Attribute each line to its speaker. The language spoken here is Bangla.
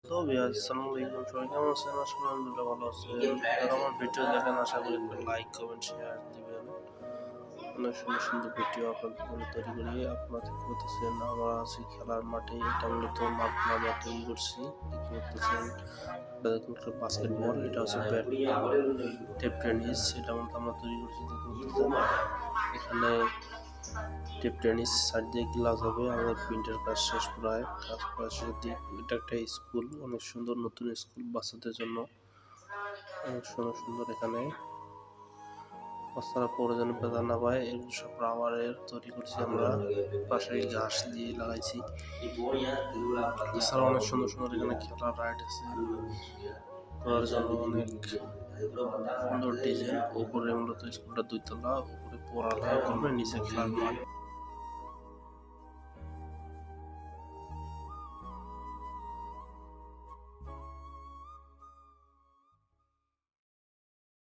Speaker 1: তো আসসালামু আলাইকুম, সবাই কেমন আছেন? আশা করি আলহামদুলিল্লাহ ভালো আছেন। যারা আমার ভিডিও দেখেন আশা করি একটা লাইক কমেন্ট শেয়ার দিবেন। অনেক সুন্দর সুন্দর ভিডিও আপনাদের জন্য তৈরি করি। আপনারা দেখতে পাচ্ছেন আমরা আছি খেলার মাঠে। এটা মূলত মাঠ আমরা তৈরি করছি। দেখতে পাচ্ছেন এটা দেখুন বাস্কেটবল, এটা হচ্ছে ব্যাট, টেপ টেনিস, এটা মূলত আমরা তৈরি করছি। দেখতে পাচ্ছেন এখানে টেপ টেনিস সাইড দিয়ে গ্লাস হবে। আমাদের প্রিন্টের কাজ শেষ, কাজ শেষের দিক। এটা একটা স্কুল, অনেক সুন্দর নতুন স্কুল বাচ্চাদের জন্য, অনেক সুন্দর সুন্দর। এখানে বাচ্চারা পরে যেন বেদা না পায় এগুলো সব রাবারের তৈরি করছি আমরা, পাশে ঘাস দিয়ে লাগাইছি। এছাড়া অনেক সুন্দর সুন্দর এখানে খেলার রাইড আছে, করার জন্য অনেক সুন্দর ডিজাইন। উপরে মূলত স্কুলটা 2 তলা, উপরে পড়ালেখা করবে, নিচে খেলার মাঠ।